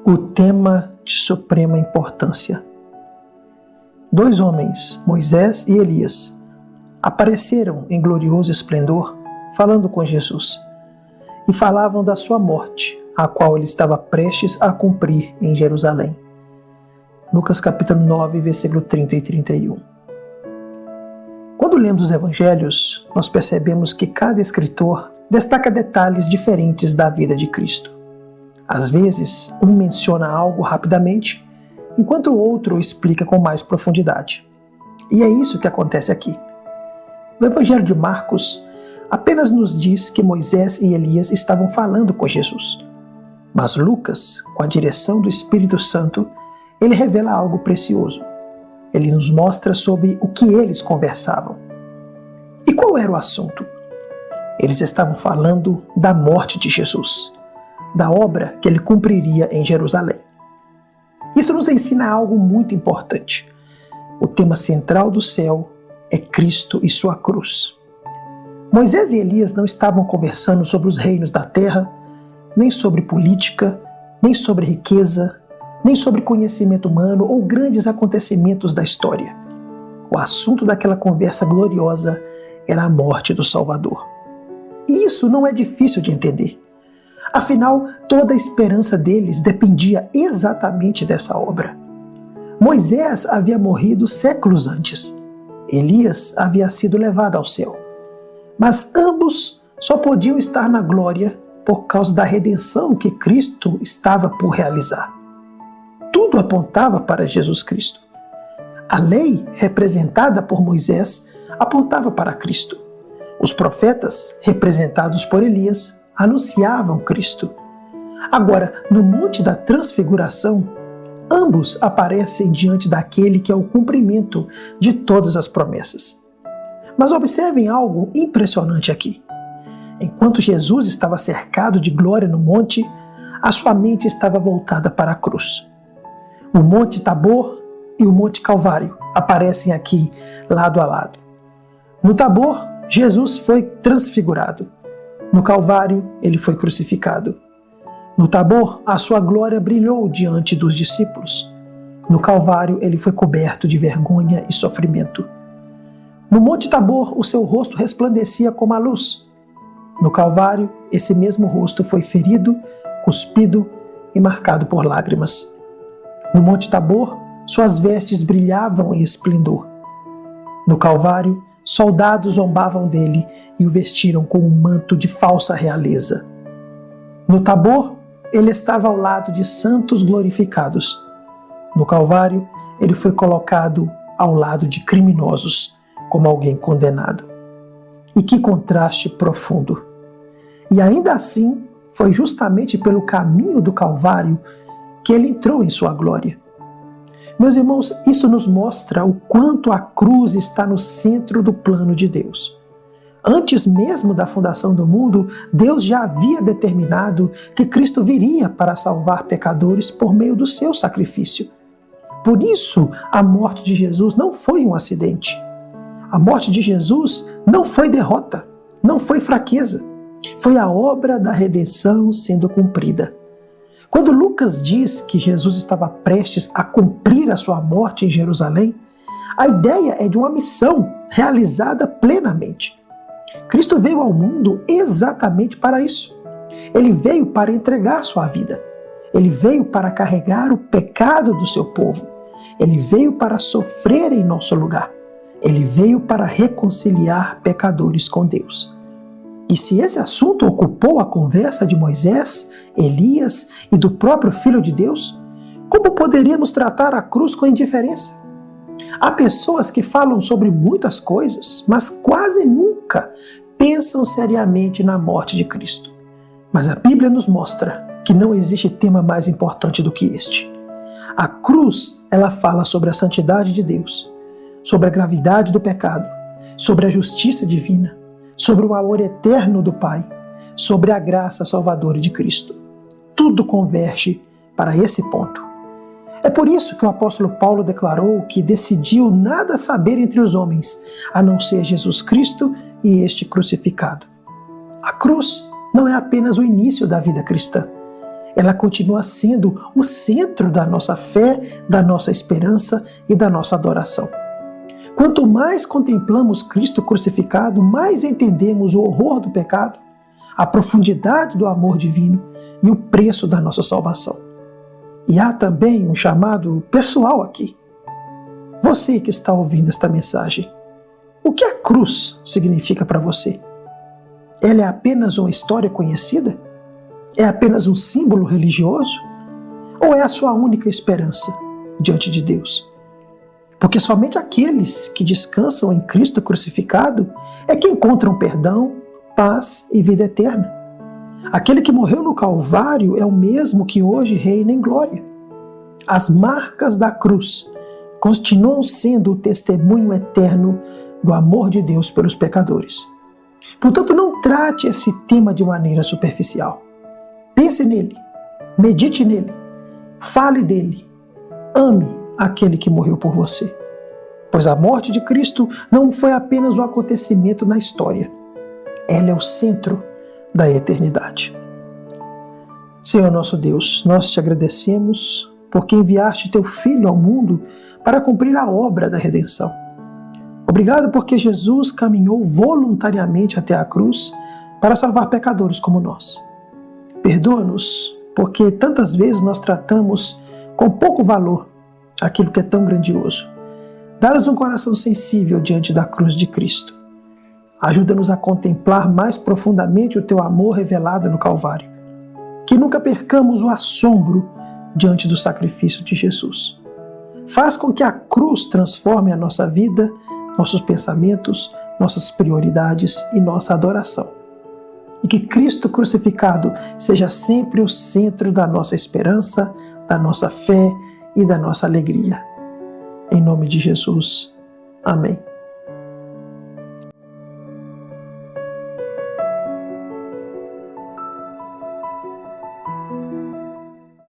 O tema de suprema importância. Dois homens, Moisés e Elias, apareceram em glorioso esplendor, falando com Jesus, e falavam da sua morte, a qual ele estava prestes a cumprir em Jerusalém. Lucas capítulo 9, versículo 30 e 31. Quando lemos os evangelhos, nós percebemos que cada escritor destaca detalhes diferentes da vida de Cristo. Às vezes, um menciona algo rapidamente, enquanto o outro explica com mais profundidade. E é isso que acontece aqui. O Evangelho de Marcos apenas nos diz que Moisés e Elias estavam falando com Jesus. Mas Lucas, com a direção do Espírito Santo, ele revela algo precioso. Ele nos mostra sobre o que eles conversavam. E qual era o assunto? Eles estavam falando da morte de Jesus, da obra que ele cumpriria em Jerusalém. Isso nos ensina algo muito importante. O tema central do céu é Cristo e sua cruz. Moisés e Elias não estavam conversando sobre os reinos da terra, nem sobre política, nem sobre riqueza, nem sobre conhecimento humano ou grandes acontecimentos da história. O assunto daquela conversa gloriosa era a morte do Salvador. E isso não é difícil de entender. Afinal, toda a esperança deles dependia exatamente dessa obra. Moisés havia morrido séculos antes. Elias havia sido levado ao céu. Mas ambos só podiam estar na glória por causa da redenção que Cristo estava por realizar. Tudo apontava para Jesus Cristo. A lei, representada por Moisés, apontava para Cristo. Os profetas, representados por Elias, anunciavam Cristo. Agora, no Monte da Transfiguração, ambos aparecem diante daquele que é o cumprimento de todas as promessas. Mas observem algo impressionante aqui. Enquanto Jesus estava cercado de glória no monte, a sua mente estava voltada para a cruz. O Monte Tabor e o Monte Calvário aparecem aqui lado a lado. No Tabor, Jesus foi transfigurado. No Calvário, ele foi crucificado. No Tabor, a sua glória brilhou diante dos discípulos. No Calvário, ele foi coberto de vergonha e sofrimento. No Monte Tabor, o seu rosto resplandecia como a luz. No Calvário, esse mesmo rosto foi ferido, cuspido e marcado por lágrimas. No Monte Tabor, suas vestes brilhavam em esplendor. No Calvário, soldados zombavam dele e o vestiram com um manto de falsa realeza. No Tabor, ele estava ao lado de santos glorificados. No Calvário, ele foi colocado ao lado de criminosos, como alguém condenado. E que contraste profundo! E ainda assim, foi justamente pelo caminho do Calvário que ele entrou em sua glória. Meus irmãos, isso nos mostra o quanto a cruz está no centro do plano de Deus. Antes mesmo da fundação do mundo, Deus já havia determinado que Cristo viria para salvar pecadores por meio do seu sacrifício. Por isso, a morte de Jesus não foi um acidente. A morte de Jesus não foi derrota, não foi fraqueza. Foi a obra da redenção sendo cumprida. Quando Lucas diz que Jesus estava prestes a cumprir a sua morte em Jerusalém, a ideia é de uma missão realizada plenamente. Cristo veio ao mundo exatamente para isso. Ele veio para entregar sua vida. Ele veio para carregar o pecado do seu povo. Ele veio para sofrer em nosso lugar. Ele veio para reconciliar pecadores com Deus. E se esse assunto ocupou a conversa de Moisés, Elias e do próprio Filho de Deus, como poderíamos tratar a cruz com indiferença? Há pessoas que falam sobre muitas coisas, mas quase nunca pensam seriamente na morte de Cristo. Mas a Bíblia nos mostra que não existe tema mais importante do que este. A cruz, ela fala sobre a santidade de Deus, sobre a gravidade do pecado, sobre a justiça divina, sobre o amor eterno do Pai, sobre a graça salvadora de Cristo. Tudo converge para esse ponto. É por isso que o apóstolo Paulo declarou que decidiu nada saber entre os homens, a não ser Jesus Cristo e este crucificado. A cruz não é apenas o início da vida cristã. Ela continua sendo o centro da nossa fé, da nossa esperança e da nossa adoração. Quanto mais contemplamos Cristo crucificado, mais entendemos o horror do pecado, a profundidade do amor divino e o preço da nossa salvação. E há também um chamado pessoal aqui. Você que está ouvindo esta mensagem, o que a cruz significa para você? Ela é apenas uma história conhecida? É apenas um símbolo religioso? Ou é a sua única esperança diante de Deus? Porque somente aqueles que descansam em Cristo crucificado é que encontram perdão, paz e vida eterna. Aquele que morreu no Calvário é o mesmo que hoje reina em glória. As marcas da cruz continuam sendo o testemunho eterno do amor de Deus pelos pecadores. Portanto, não trate esse tema de maneira superficial. Pense nele, medite nele, fale dele, ame aquele que morreu por você. Pois a morte de Cristo não foi apenas um acontecimento na história. Ela é o centro da eternidade. Senhor nosso Deus, nós te agradecemos porque enviaste teu Filho ao mundo para cumprir a obra da redenção. Obrigado porque Jesus caminhou voluntariamente até a cruz para salvar pecadores como nós. Perdoa-nos porque tantas vezes nós tratamos com pouco valor aquilo que é tão grandioso. Dá-nos um coração sensível diante da cruz de Cristo. Ajuda-nos a contemplar mais profundamente o teu amor revelado no Calvário. Que nunca percamos o assombro diante do sacrifício de Jesus. Faz com que a cruz transforme a nossa vida, nossos pensamentos, nossas prioridades e nossa adoração. E que Cristo crucificado seja sempre o centro da nossa esperança, da nossa fé e da nossa alegria. Em nome de Jesus. Amém.